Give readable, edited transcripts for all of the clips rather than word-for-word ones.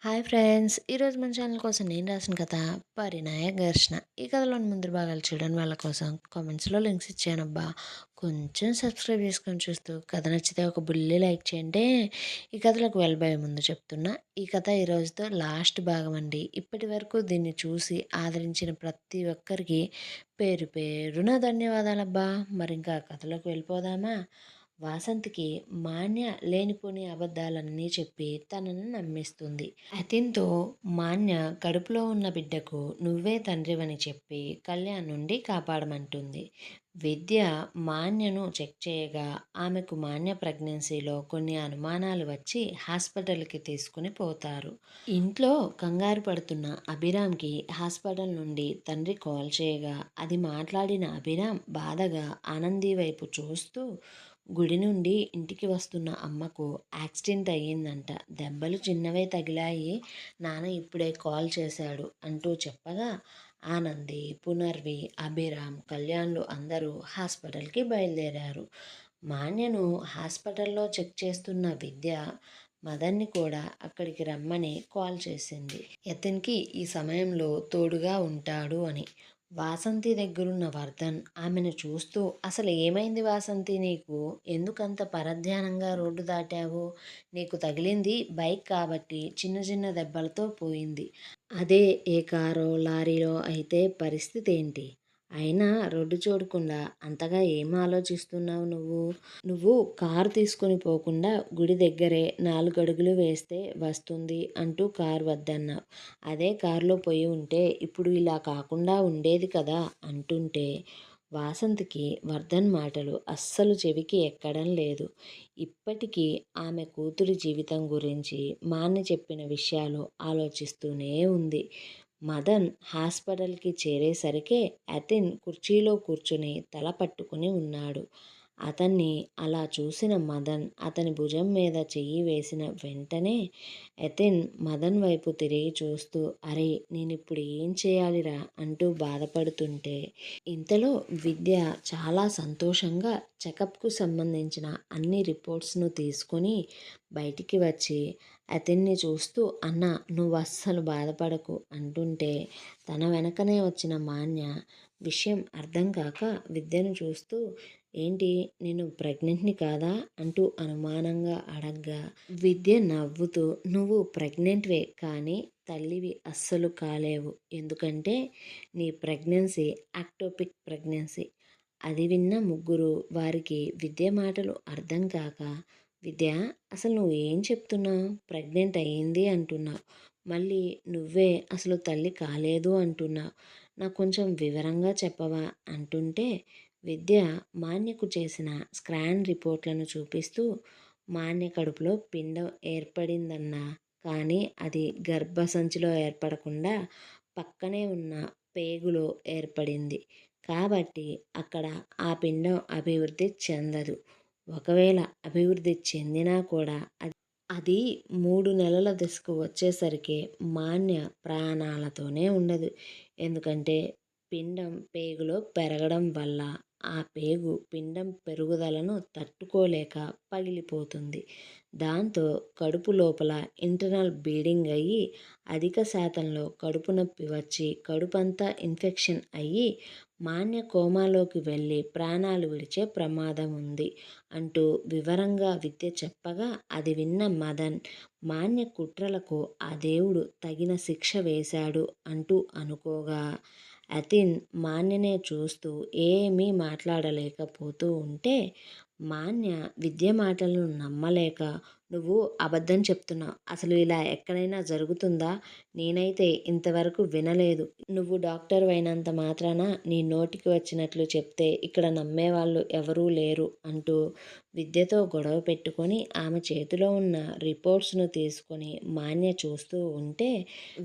Hi friends! ఈరోజు మన channel కోసం నేను రాసిన కథ 'పరిణయ ఘర్షణ'. ఈ కథలోని ముందు భాగాలు చూడని వాళ్ళ కోసం కామెంట్స్‌లో లింక్స్ ఇచ్చానబ్బా! కొంచెం సబ్స్క్రైబ్ చేసుకొని చూస్తూ కథ నచ్చితే ఒక బుల్లి లైక్ చేయండి. ఈ కథలోకి వెళ్ళబోయే ముందు చెప్తున్నా, ఈ కథ ఈరోజుతో లాస్ట్ భాగం అండి. ఇప్పటి వరకు దీన్ని చూసి ఆదరించిన ప్రతి ఒక్కరికి పేరు పేరున ధన్యవాదాలబ్బా! మరింకా కథలోకి వెళ్ళిపోదామా? వాసంతికి మాన్య లేనిపోని అబద్ధాలన్నీ చెప్పి తనను నమ్మిస్తుంది. అతనితో మాన్య కడుపులో ఉన్న బిడ్డకు నువ్వే తండ్రివని చెప్పి కళ్యాణ్ నుండి కాపాడమంటుంది. విద్య మాన్యను చెక్ చేయగా ఆమెకు మాన్య ప్రెగ్నెన్సీలో కొన్ని అనుమానాలు వచ్చి హాస్పిటల్కి తీసుకుని పోతారు. ఇంట్లో కంగారు పడుతున్న అభిరామ్కి హాస్పిటల్ నుండి తండ్రి కాల్ చేయగా అది మాట్లాడిన అభిరామ్ బాధగా ఆనంది వైపు చూస్తూ గుడి నుండి ఇంటికి వస్తున్న అమ్మకు యాక్సిడెంట్ అయ్యిందంట. దెబ్బలు చిన్నవే తగిలాయి. నాన్న ఇప్పుడే కాల్ చేశాడు అంటూ చెప్పగా ఆనంది, పునర్వి, అభిరామ్, కళ్యాణ్లు అందరూ హాస్పిటల్కి బయలుదేరారు. మాన్యను హాస్పిటల్లో చెక్ చేస్తున్న విద్య మదన్ని కూడా అక్కడికి రమ్మని కాల్ చేసింది. అతనికి ఈ సమయంలో తోడుగా ఉంటాడు అని. వాసంతి దగ్గరున్న వర్ధన్ ఆమెను చూస్తూ అసలు ఏమైంది వాసంతి నీకు? ఎందుకంత పరధ్యానంగా రోడ్డు దాటావు? నీకు తగిలింది బైక్ కాబట్టి చిన్న చిన్న దెబ్బలతో పోయింది. అదే ఏ కారో లారీలో అయితే పరిస్థితి ఏంటి? అయినా రోడ్డు చూడకుండా అంతగా ఏం ఆలోచిస్తున్నావు నువ్వు? నువ్వు కారు తీసుకొని పోకుండా గుడి దగ్గరే 4 అడుగులు వేస్తే వస్తుంది అంటూ కారు వద్దన్నావు. అదే కారులో పోయి ఉంటే ఇప్పుడు ఇలా కాకుండా ఉండేది కదా అంటుంటే వాసంతికి వర్ధన్ మాటలు అస్సలు చెవికి ఎక్కడం లేదు. ఇప్పటికీ ఆమె కూతురి జీవితం గురించి మాన్య చెప్పిన విషయాలు ఆలోచిస్తూనే ఉంది. మదన్ హాస్పిటల్కి చేరేసరికే అతన్ కుర్చీలో కూర్చుని తల పట్టుకుని ఉన్నాడు. అతన్ని అలా చూసిన మదన్ అతని భుజం మీద చెయ్యి వేసిన వెంటనే అతన్ మదన్ వైపు తిరిగి చూస్తూ అరే నేనిప్పుడు ఏం చేయాలిరా అంటూ బాధపడుతుంటే ఇంతలో విద్య చాలా సంతోషంగా చెకప్కు సంబంధించిన అన్ని రిపోర్ట్స్ను తీసుకొని బయటికి వచ్చి అతన్ని చూస్తూ అన్న నువ్వు అస్సలు బాధపడకు అంటుంటే తన వెనకనే వచ్చిన మాన్య విషయం అర్థం కాక విద్యను చూస్తూ ఏంటి నేను ప్రెగ్నెంట్ని కాదా అంటూ అనుమానంగా అడగ్గా విద్య నవ్వుతూ నువ్వు ప్రెగ్నెంట్వే కానీ తల్లివి అస్సలు కాలేవు. ఎందుకంటే నీ ప్రెగ్నెన్సీ యాక్టోపిక్ ప్రెగ్నెన్సీ. అది విన్న ముగ్గురు వారికి విద్య మాటలు అర్థం కాక విద్య అసలు నువ్వు ఏం చెప్తున్నావు? ప్రెగ్నెంట్ అయ్యింది అంటున్నావు. మళ్ళీ నువ్వే అసలు తల్లి కాలేదు అంటున్నావు. నాకు కొంచెం వివరంగా చెప్పవా అంటుంటే విద్య మాన్యకు చేసిన స్కాన్ రిపోర్ట్లను చూపిస్తూ మాన్య కడుపులో పిండం ఏర్పడిందన్నా కానీ అది గర్భసంచిలో ఏర్పడకుండా పక్కనే ఉన్న పేగులో ఏర్పడింది. కాబట్టి అక్కడ ఆ పిండం అభివృద్ధి చెందదు. ఒకవేళ అభివృద్ధి చెందినా కూడా అది 3 నెలల దశకు వచ్చేసరికి మాన్య ప్రాణాలతోనే ఉండదు. ఎందుకంటే పిండం పేగులో పెరగడం వల్ల ఆ పేగు పిండం పెరుగుదలను తట్టుకోలేక పగిలిపోతుంది. దాంతో కడుపు లోపల ఇంటర్నల్ బ్లీడింగ్ అయ్యి అధిక శాతంలో కడుపు నొప్పి వచ్చి కడుపంతా ఇన్ఫెక్షన్ అయ్యి మాన్య కోమాలోకి వెళ్ళి ప్రాణాలు విడిచే ప్రమాదం ఉంది అంటూ వివరంగా విద్య చెప్పగా అది విన్న మదన్ మాన్య కుట్రలకు ఆ దేవుడు తగిన శిక్ష వేశాడు అంటూ అనుకోగా అతిన్ మాన్యనే చూస్తూ ఏమీ మాట్లాడలేకపోతూ ఉంటే మాన్య విద్య మాటలను నమ్మలేక నువ్వు అబద్ధం చెప్తున్నావు. అసలు ఇలా ఎక్కడైనా జరుగుతుందా? నేనైతే ఇంతవరకు వినలేదు. నువ్వు డాక్టర్ అయినంత మాత్రాన నీ నోటికి వచ్చినట్లు చెప్తే ఇక్కడ నమ్మేవాళ్ళు ఎవరూ లేరు అంటూ విద్యతో గొడవ పెట్టుకొని ఆమె చేతిలో ఉన్న రిపోర్ట్స్ను తీసుకొని మాన్య చూస్తూ ఉంటే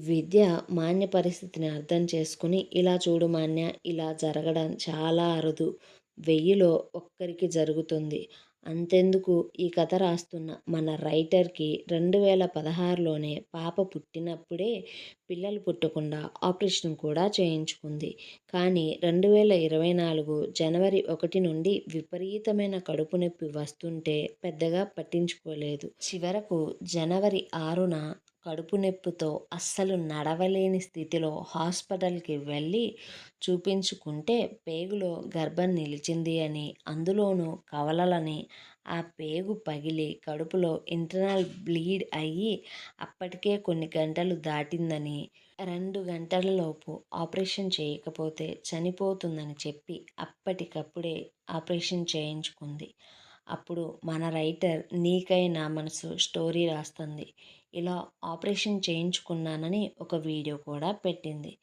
విద్య మాన్య పరిస్థితిని అర్థం చేసుకుని ఇలా చూడు మాన్య ఇలా జరగడం చాలా అరుదు. 1000లో ఒక్కరికి జరుగుతుంది. అంతెందుకు ఈ కథ రాస్తున్న మన రైటర్కి 2016లోనే పాప పుట్టినప్పుడే పిల్లలు పుట్టకుండా ఆపరేషన్ కూడా చేయించుకుంది. కానీ 2024 జనవరి 1 నుండి విపరీతమైన కడుపు నొప్పి వస్తుంటే పెద్దగా పట్టించుకోలేదు. చివరకు జనవరి 6న కడుపు నొప్పితో అస్సలు నడవలేని స్థితిలో హాస్పిటల్‌కి వెళ్ళి చూపించుకుంటే పేగులో గర్భం నిలిచింది అని, అందులోనూ కవలలని ఆ పేగు పగిలి కడుపులో ఇంటర్నల్ బ్లీడ్ అయ్యి అప్పటికే కొన్ని గంటలు దాటిందని, 2 గంటలలోపు ఆపరేషన్ చేయకపోతే చనిపోతుందని చెప్పి అప్పటికప్పుడే ఆపరేషన్ చేయించుకుంది. అప్పుడు మన రైటర్ 'నీకై నా మనసు' స్టోరీ రాస్తుంది. ఇలా ఆపరేషన్ చేయించుకున్నానని ఒక వీడియో కూడా పెట్టింది.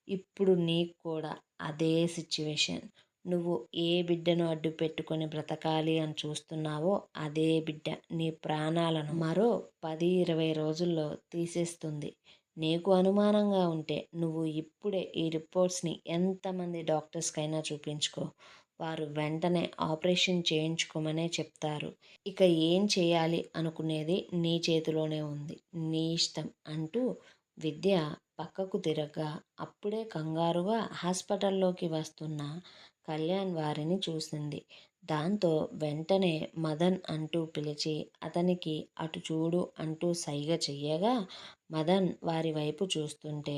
ఇప్పుడు నీకు కూడా అదే సిచ్యువేషన్. నువ్వు ఏ బిడ్డను అడ్డు పెట్టుకొని బ్రతకాలి అని చూస్తున్నావో అదే బిడ్డ నీ ప్రాణాలను మరో 10, 20 రోజుల్లో తీసేస్తుంది. నీకు అనుమానంగా ఉంటే నువ్వు ఇప్పుడే ఈ రిపోర్ట్స్‌ని ఎంతమంది డాక్టర్స్‌కైనా చూపించుకో. వారు వెంటనే ఆపరేషన్ చేయించుకోమనే చెప్తారు. ఇక ఏం చేయాలి అనుకునేది నీ చేతిలోనే ఉంది. నీ ఇష్టం అంటూ విద్య పక్కకు తిరగ్గా అప్పుడే కంగారుగా హాస్పిటల్లోకి వస్తున్న కళ్యాణ్ వారిని చూసింది. దాంతో వెంటనే మదన్ అంటూ పిలిచి అతనికి అటు చూడు అంటూ సైగ చెయ్యగా మదన్ వారి వైపు చూస్తుంటే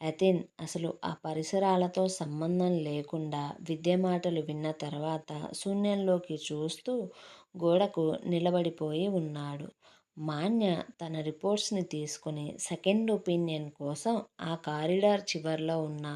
యతిన్ అసలు ఆ పరిసరాలతో సంబంధం లేకుండా విద్య మాటలు విన్న తర్వాత శూన్యంలోకి చూస్తూ గోడకు నిలబడిపోయి ఉన్నాడు. మాన్య తన రిపోర్ట్స్‌ని తీసుకుని సెకండ్ ఒపీనియన్ కోసం ఆ కారిడార్ చివర్లో ఉన్న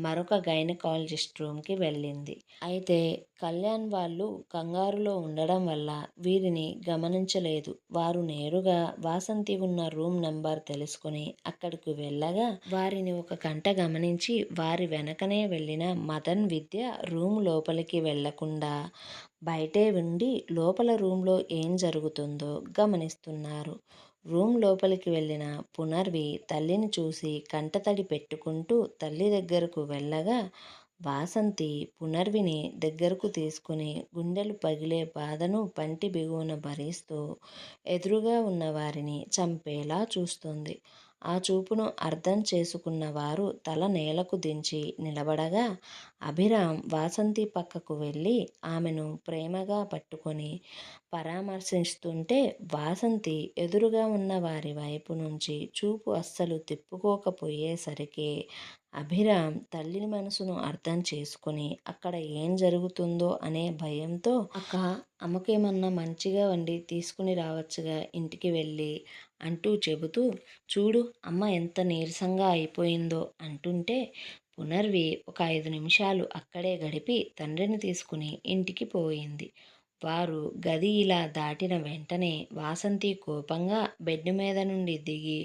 మరొక గైనకాలజిస్ట్ రూమ్‌కి వెళ్ళింది. అయితే కళ్యాణ్ వాళ్ళు కంగారులో ఉండడం వల్ల వీరిని గమనించలేదు. వారు నేరుగా వాసంతి ఉన్న రూమ్ నంబర్ తెలుసుకొని అక్కడికి వెళ్ళగా వారిని ఒక కంట గమనించి వారి వెనకనే వెళ్ళిన మదన్, విద్య రూమ్ లోపలికి వెళ్ళకుండా బయటే ఉండి లోపల రూమ్‌లో ఏం జరుగుతుందో గమనిస్తున్నారు. రూమ్ లోపలికి వెళ్ళిన పునర్వి తల్లిని చూసి కంటతడి పెట్టుకుంటూ తల్లి దగ్గరకు వెళ్ళగా వాసంతి పునర్విని దగ్గరకు తీసుకుని గుండెలు పగిలే బాధను పంటి బిగువున భరిస్తూ ఎదురుగా ఉన్న వారిని చంపేలా చూస్తుంది. ఆ చూపును అర్థం చేసుకున్న వారు తల నేలకు దించి నిలబడగా అభిరామ్ వాసంతి పక్కకు వెళ్ళి ఆమెను ప్రేమగా పట్టుకొని పరామర్శిస్తుంటే వాసంతి ఎదురుగా ఉన్న వారి వైపు నుంచి చూపు అస్సలు తిప్పుకోకపోయేసరికి అభిరామ్ తల్లి మనసును అర్థం చేసుకొని అక్కడ ఏం జరుగుతుందో అనే భయంతో అక్క అమ్మకేమన్నా మంచిగా వండి తీసుకుని రావచ్చుగా ఇంటికి వెళ్ళి అంటూ చెబుతూ చూడు అమ్మ ఎంత నీరసంగా అయిపోయిందో అంటుంటే పునర్వి ఒక 5 నిమిషాలు అక్కడే గడిపి తండ్రిని తీసుకుని ఇంటికి పోయింది. వారు గది ఇలా దాటిన వెంటనే వాసంతి కోపంగా బెడ్ మీద నుండి దిగి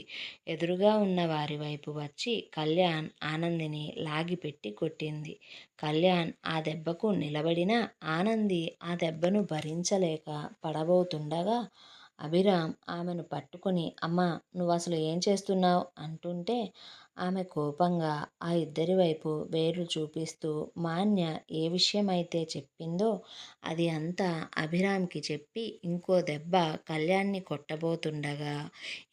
ఎదురుగా ఉన్న వారి వైపు వచ్చి కళ్యాణ్, ఆనందిని లాగిపెట్టి కొట్టింది. కళ్యాణ్ ఆ దెబ్బకు నిలబడినా ఆనంది ఆ దెబ్బను భరించలేక పడబోతుండగా అభిరామ్ ఆమెను పట్టుకొని అమ్మా నువ్వసలు ఏం చేస్తున్నావు అంటుంటే ఆమె కోపంగా ఆ ఇద్దరి వైపు వేలు చూపిస్తూ మాన్య ఏ విషయమైతే చెప్పిందో అది అంతా అభిరామ్కి చెప్పి ఇంకో దెబ్బ కళ్యాణ్ని కొట్టబోతుండగా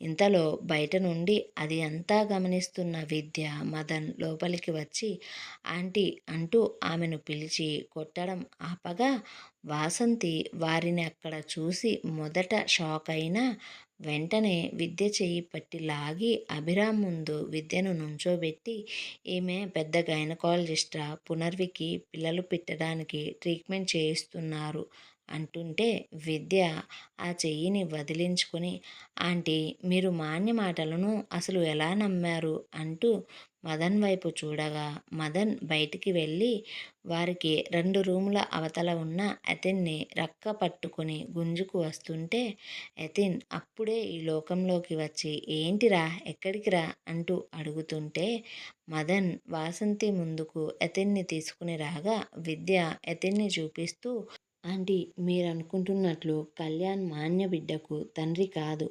ఇంతలో బయట నుండి అది అంతా గమనిస్తున్న విద్య, మదన్ లోపలికి వచ్చి ఆంటీ అంటూ ఆమెను పిలిచి కొట్టడం ఆపగా వాసంతి వారిని అక్కడ చూసి మొదట షాక్ అయినా వెంటనే విద్య చెయ్యి పట్టి లాగి అభిరామ్ ముందు విద్యను నుంచోబెట్టి ఈమె పెద్ద గైనకాలజిస్ట్రా పునర్వికి పిల్లలు పుట్టడానికి ట్రీట్మెంట్ చేయిస్తున్నారు అంటుంటే విద్య ఆ చెయ్యిని వదిలించుకొని ఆంటీ మీరు మాన్య మాటలను అసలు ఎలా నమ్మారు అంటూ మదన్ వైపు చూడగా మదన్ బయటికి వెళ్ళి వారికి 2 రూముల అవతల ఉన్న యతిన్ని రక్క పట్టుకొని గుంజుకు వస్తుంటే యతిన్ అప్పుడే ఈ లోకంలోకి వచ్చి ఏంటిరా ఎక్కడికి రా అంటూ అడుగుతుంటే మదన్ వాసంతి ముందుకు యతిన్ని తీసుకుని రాగా విద్య యతిన్ని చూపిస్తూ ఆంటీ మీరనుకుంటున్నట్లు కళ్యాణ్ మాన్య బిడ్డకు తండ్రి కాదు.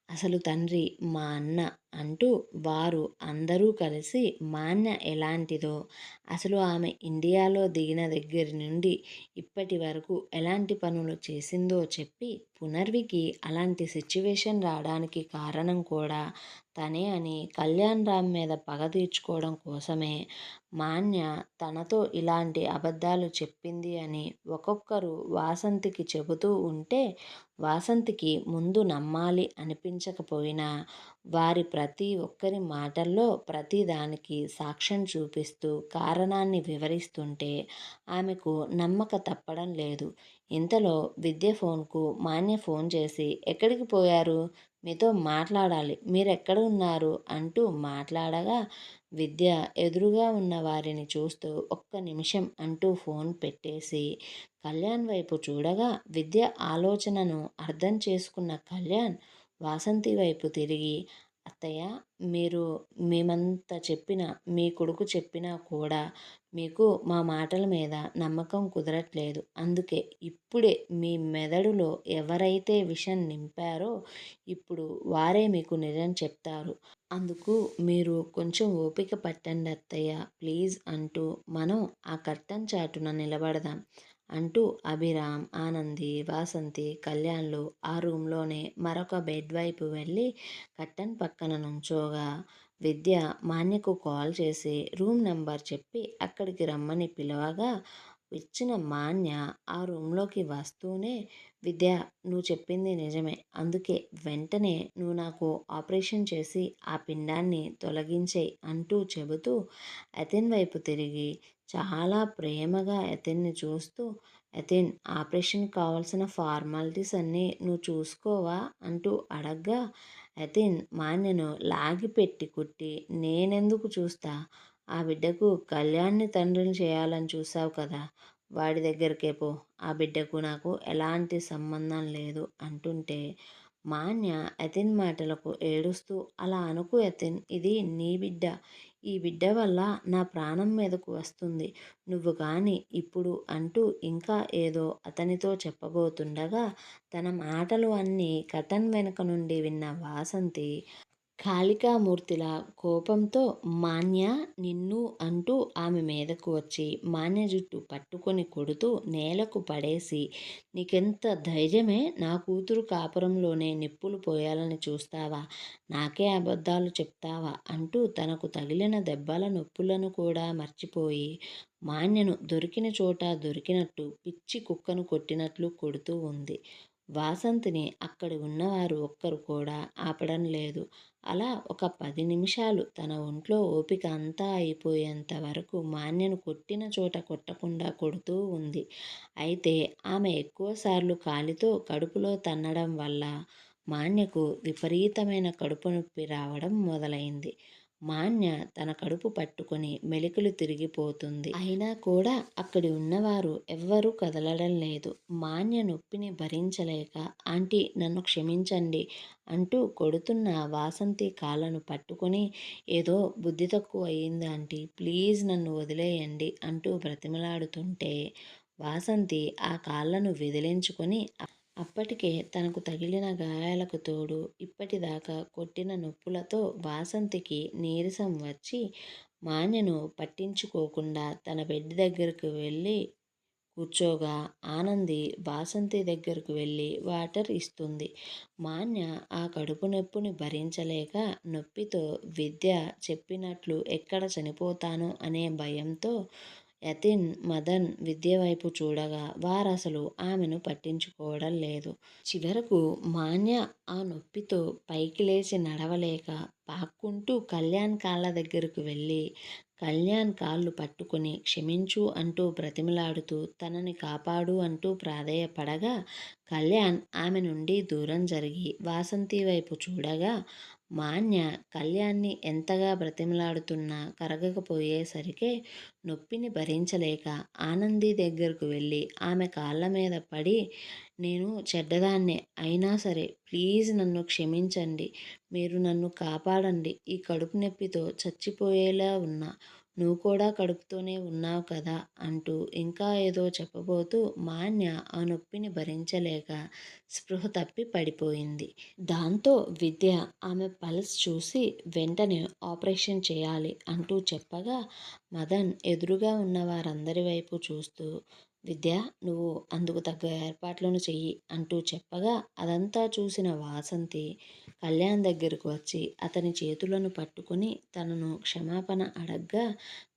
అసలు తండ్రి మా అన్న అంటూ వారు అందరూ కలిసి మాన్య ఎలాంటిదో, అసలు ఆమె ఇండియాలో దిగిన దగ్గర నుండి ఇప్పటి వరకు ఎలాంటి పనులు చేసిందో చెప్పి పునర్వికి అలాంటి సిచ్యువేషన్ రావడానికి కారణం కూడా తనే అని కళ్యాణ్ రామ్ మీద పగ తీర్చుకోవడం కోసమే మాన్య తనతో ఇలాంటి అబద్ధాలు చెప్పింది అని ఒక్కొక్కరు వాసంతికి చెబుతూ ఉంటే వాసంతికి ముందు నమ్మాలి అనిపించకపోయినా వారి ప్రతి ఒక్కరి మాటల్లో ప్రతిదానికి సాక్ష్యం చూపిస్తూ కారణాన్ని వివరిస్తుంటే ఆమెకు నమ్మక తప్పడం లేదు. ఇంతలో విద్య ఫోన్కు మాన్య ఫోన్ చేసి ఎక్కడికి పోయారు, మీతో మాట్లాడాలి, మీరెక్కడ ఉన్నారు అంటూ మాట్లాడగా విద్య ఎదురుగా ఉన్న వారిని చూస్తూ ఒక్క నిమిషం అంటూ ఫోన్ పెట్టేసి కళ్యాణ్ వైపు చూడగా విద్య ఆలోచనను అర్థం చేసుకున్న కళ్యాణ్ వాసంతి వైపు తిరిగి, అత్తయ్య, మీరు మేమంత చెప్పినా మీ కొడుకు చెప్పినా కూడా మీకు మా మాటల మీద నమ్మకం కుదరట్లేదు. అందుకే ఇప్పుడే మీ మెదడులో ఎవరైతే విషం నింపారో ఇప్పుడు వారే మీకు నిజం చెప్తారు. అందుకు మీరు కొంచెం ఓపిక పట్టండి అత్తయ్య ప్లీజ్ అంటూ మనం ఆ కర్టన్ చాటున నిలబడదాం అంటూ అభిరామ్, ఆనంది, వాసంతి, కళ్యాణ్లు ఆ రూమ్లోనే మరొక బెడ్ వైపు వెళ్ళి కర్టన్ పక్కన నుంచోగా విద్య మాన్యకు కాల్ చేసి రూమ్ నెంబర్ చెప్పి అక్కడికి రమ్మని పిలవగా ఇచ్చిన మాన్య ఆ రూమ్లోకి వస్తూనే, విద్య, నువ్వు చెప్పింది నిజమే, అందుకే వెంటనే నువ్వు నాకు ఆపరేషన్ చేసి ఆ పిండాన్ని తొలగించేయి అంటూ చెబుతూ అతన్ వైపు తిరిగి చాలా ప్రేమగా అతన్ని చూస్తూ, అతన్, ఆపరేషన్ కావాల్సిన ఫార్మాలిటీస్ అన్నీ నువ్వు చూసుకోవా అంటూ అడగ్గా అతన్ మాన్యను లాగిపెట్టి కుట్టి, నేనెందుకు చూస్తా, ఆ బిడ్డకు కళ్యాణ్ని తండ్రిని చేయాలని చూసావు కదా, వాడి దగ్గరికే పో, ఆ బిడ్డకు నాకు ఎలాంటి సంబంధం లేదు అంటుంటే మాన్య అతన్ మాటలకు ఏడుస్తూ, అలా అనుకు అతన్, ఇది నీ బిడ్డ, ఈ బిడ్డ వల్ల నా ప్రాణం మీదకు వస్తుంది, నువ్వు కానీ ఇప్పుడు అంటూ ఇంకా ఏదో అతనితో చెప్పబోతుండగా తన మాటలు అన్నీ కటన్ వెనుక నుండి విన్న వాసంతి కాళికామూర్తిలా కోపంతో, మాన్య, నిన్ను అంటూ ఆమె మీదకు వచ్చి మాన్య జుట్టు పట్టుకొని కొడుతూ నేలకు పడేసి, నీకెంత ధైర్యమే నా కూతురు కాపురంలోనే నిప్పులు పోయాలని చూస్తావా, నాకే అబద్ధాలు చెప్తావా అంటూ తనకు తగిలిన దెబ్బల నొప్పులను కూడా మర్చిపోయి మాన్యను దొరికిన చోట దొరికినట్టు పిచ్చి కుక్కను కొట్టినట్లు కొడుతూ ఉంది. వాసంతిని అక్కడి ఉన్నవారు ఒక్కరు కూడా ఆపడం లేదు. అలా ఒక 10 నిమిషాలు తన ఒంట్లో ఓపిక అంతా అయిపోయేంత వరకు మాన్యను కొట్టిన చోట కొట్టకుండా కొడుతూ ఉంది. అయితే ఆమె ఎక్కువసార్లు కాలితో కడుపులో తన్నడం వల్ల మాన్యకు విపరీతమైన కడుపు నొప్పి రావడం మొదలైంది. మాన్య తన కడుపు పట్టుకొని మెలికలు తిరిగిపోతుంది. అయినా కూడా అక్కడి ఉన్నవారు ఎవ్వరూ కదలడం లేదు. మాన్య నొప్పిని భరించలేక, ఆంటీ, నన్ను క్షమించండి అంటూ కొడుతున్న వాసంతి కాళ్ళను పట్టుకొని, ఏదో బుద్ధి తక్కువ అయింది ఆంటీ, ప్లీజ్ నన్ను వదిలేయండి అంటూ బ్రతిమలాడుతుంటే వాసంతి ఆ కాళ్ళను విదిలించుకొని అప్పటికే తనకు తగిలిన గాయాలకు తోడు ఇప్పటిదాకా కొట్టిన నొప్పులతో వాసంతికి నీరసం వచ్చి మాన్యను పట్టించుకోకుండా తన బెడ్ దగ్గరకు వెళ్ళి కూర్చోగా ఆనంది వాసంతి దగ్గరకు వెళ్ళి వాటర్ ఇస్తుంది. మాన్య ఆ కడుపు నొప్పిని భరించలేక నొప్పితో విద్య చెప్పినట్లు ఎక్కడ చనిపోతానో అనే భయంతో యతిన్, మదన్ విద్య వైపు చూడగా వారసలు ఆమెను పట్టించుకోవడం లేదు. చివరకు మాన్య ఆ నొప్పితో పైకి లేచి నడవలేక పాక్కుంటూ కళ్యాణ్ కాళ్ళ దగ్గరకు వెళ్ళి కళ్యాణ్ కాళ్ళు పట్టుకొని క్షమించు అంటూ బ్రతిమలాడుతూ తనని కాపాడు అంటూ ప్రాధేయపడగా కళ్యాణ్ ఆమె నుండి దూరం జరిగి వాసంతి వైపు చూడగా మాన్య కళ్యాణ్ని ఎంతగా బ్రతిమలాడుతున్నా కరగకపోయేసరికే నొప్పిని భరించలేక ఆనంది దగ్గరకు వెళ్ళి ఆమె కాళ్ళ మీద పడి, నేను చెడ్డదాన్నే, అయినా సరే ప్లీజ్ నన్ను క్షమించండి, మీరు నన్ను కాపాడండి, ఈ కడుపు నొప్పితో చచ్చిపోయేలా ఉన్నా, నువ్వు కూడా కడుపుతోనే ఉన్నావు కదా అంటూ ఇంకా ఏదో చెప్పబోతూ మాన్య ఆ నొప్పిని భరించలేక స్పృహ తప్పి పడిపోయింది. దాంతో విద్య ఆమె పల్స్ చూసి వెంటనే ఆపరేషన్ చేయాలి అంటూ చెప్పగా మదన్ ఎదురుగా ఉన్న వారందరి వైపు చూస్తూ, విద్య, నువ్వు అందుకు తగ్గ ఏర్పాట్లను చెయ్యి అంటూ చెప్పగా అదంతా చూసిన వాసంతి కళ్యాణ్ దగ్గరకు వచ్చి అతని చేతులను పట్టుకొని తనను క్షమాపణ అడగ్గా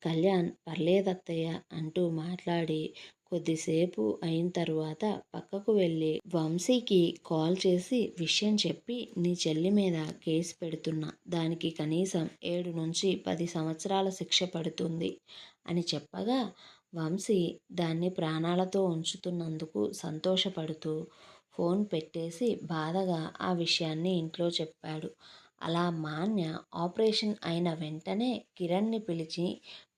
కళ్యాణ్ పర్లేదత్తయ్య అంటూ మాట్లాడి కొద్దిసేపు అయిన తరువాత పక్కకు వెళ్ళి వంశీకి కాల్ చేసి విషయం చెప్పి నీ చెల్లి మీద కేసు పెడుతున్నా, దానికి కనీసం 7 నుంచి 10 సంవత్సరాల శిక్ష పడుతుంది అని చెప్పగా వంశీ దాన్ని ప్రాణాలతో ఉంచుతున్నందుకు సంతోషపడుతూ ఫోన్ పెట్టేసి బాధగా ఆ విషయాన్ని ఇంట్లో చెప్పాడు. అలా మాన్య ఆపరేషన్ అయిన వెంటనే కిరణ్ని పిలిచి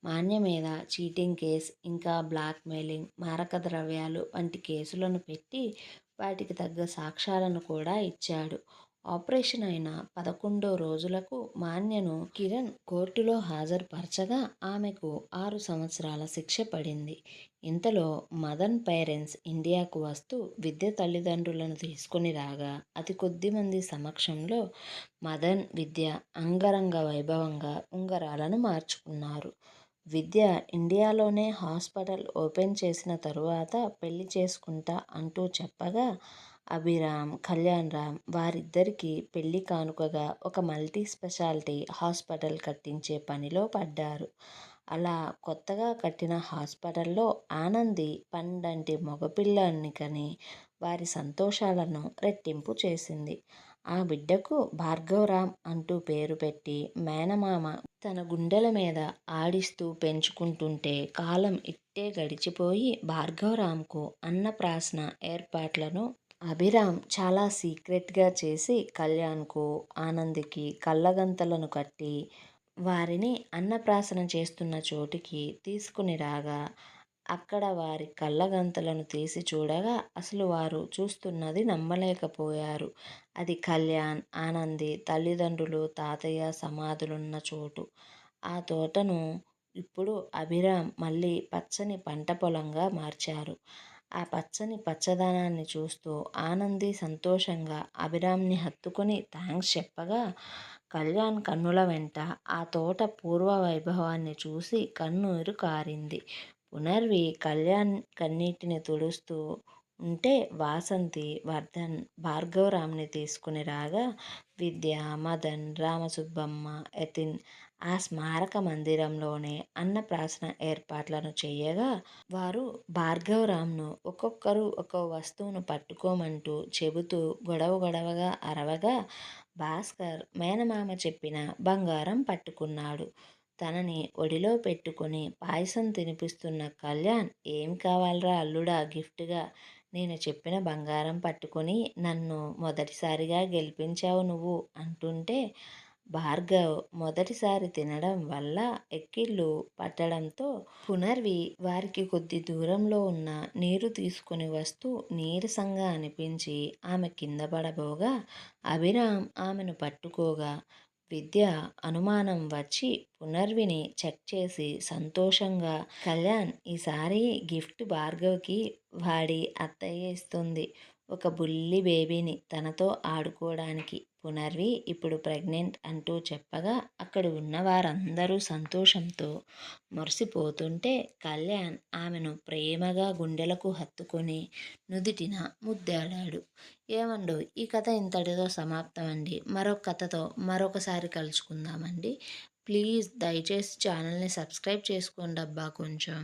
మాన్య మీద చీటింగ్ కేస్, ఇంకా బ్లాక్మెయిలింగ్, మారక ద్రవ్యాలు వంటి కేసులను పెట్టి వాటికి తగ్గ సాక్ష్యాలను కూడా ఇచ్చాడు. ఆపరేషన్ అయిన 11 రోజులకు మాన్యను కిరణ్ కోర్టులో హాజరుపరచగా ఆమెకు 6 సంవత్సరాల శిక్ష పడింది. ఇంతలో మదన్ పేరెంట్స్ ఇండియాకు వస్తూ విద్య తల్లిదండ్రులను తీసుకుని రాగా అతి కొద్ది మంది సమక్షంలో మదన్, విద్య అంగరంగ వైభవంగా ఉంగరాలను మార్చుకున్నారు. విద్య ఇండియాలోనే హాస్పిటల్ ఓపెన్ చేసిన తరువాత పెళ్లి చేసుకుంటా అంటూ చెప్పగా అభిరామ్, కళ్యాణరామ్ వారిద్దరికీ పెళ్లి కానుకగా ఒక మల్టీ స్పెషాలిటీ హాస్పిటల్ కట్టించే పనిలో పడ్డారు. అలా కొత్తగా కట్టిన హాస్పిటల్లో ఆనంది పండంటి మగపిల్లాడిని కని వారి సంతోషాలను రెట్టింపు చేసింది. ఆ బిడ్డకు భార్గవరామ్ అంటూ పేరు పెట్టి మేనమామ తన గుండెల మీద ఆడిస్తూ పెంచుకుంటుంటే కాలం ఇట్టే గడిచిపోయి భార్గవరామ్కు అన్నప్రాసన ఏర్పాట్లను అభిరామ్ చాలా సీక్రెట్గా చేసి కళ్యాణ్కు, ఆనందికి కళ్ళగంతలను కట్టి వారిని అన్నప్రాసన చేస్తున్న చోటికి తీసుకుని రాగా అక్కడ వారి కళ్ళగంతలను తీసి చూడగా అసలు వారు చూస్తున్నది నమ్మలేకపోయారు. అది కళ్యాణ్, ఆనంది తల్లిదండ్రులు, తాతయ్య సమాధులున్న చోటు. ఆ తోటను ఇప్పుడు అభిరామ్ మళ్ళీ పచ్చని పంట పొలంగా మార్చారు. ఆ పచ్చని పచ్చదనాన్ని చూస్తూ ఆనంది సంతోషంగా అభిరామ్ని హత్తుకుని థాంక్స్ చెప్పగా కళ్యాణ్ కన్నుల వెంట ఆ తోట పూర్వ వైభవాన్ని చూసి కన్నీరు కారింది. పునర్వి కళ్యాణ్ కన్నీటిని తుడుస్తూ ఉంటే వాసంతి, వర్ధన్ భార్గవరామ్ని తీసుకుని రాగా విద్య, మదన్, రామసుబ్బమ్మ, యతిన్ ఆ స్మారక మందిరంలోనే అన్నప్రాసన ఏర్పాట్లను చేయగా వారు భార్గవరామ్ను ఒక్కొక్కరు ఒక్కో వస్తువును పట్టుకోమంటూ చెబుతూ గొడవగా అరవగా భాస్కర్ మేనమామ చెప్పిన బంగారం పట్టుకున్నాడు. తనని ఒడిలో పెట్టుకుని పాయసం తినిపిస్తున్న కళ్యాణ్ ఏం కావాలరా అల్లుడా గిఫ్ట్గా, నేను చెప్పిన బంగారం పట్టుకొని నన్ను మొదటిసారిగా గెలిపించావు నువ్వు అంటుంటే భార్గవ్ మొదటిసారి తినడం వల్ల ఎక్కిళ్ళు పట్టడంతో పునర్వి వారికి కొద్ది దూరంలో ఉన్న నీరు తీసుకుని వస్తూ నీరసంగా అనిపించి ఆమె కింద పడబోగా అభిరామ్ ఆమెను పట్టుకోగా విద్య అనుమానం వచ్చి పునర్విని చెక్ చేసి సంతోషంగా కళ్యాణ్ ఈసారి గిఫ్ట్ భార్గవ్కి వాడి అత్తయ్య ఇస్తుంది, ఒక బుల్లి బేబీని తనతో ఆడుకోవడానికి. పునర్వి ఇప్పుడు ప్రెగ్నెంట్ అంటూ చెప్పగా అక్కడ ఉన్న వారందరూ సంతోషంతో మురిసిపోతుంటే కళ్యాణ్ ఆమెను ప్రేమగా గుండెలకు హత్తుకొని నుదిటిన ముద్దాడాడు. ఏమండో ఈ కథ ఇంతటితో సమాప్తం అండి. మరొక కథతో మరొకసారి కలుసుకుందామండి. ప్లీజ్ దయచేసి ఛానల్ని సబ్స్క్రైబ్ చేసుకోండి అబ్బా కొంచెం.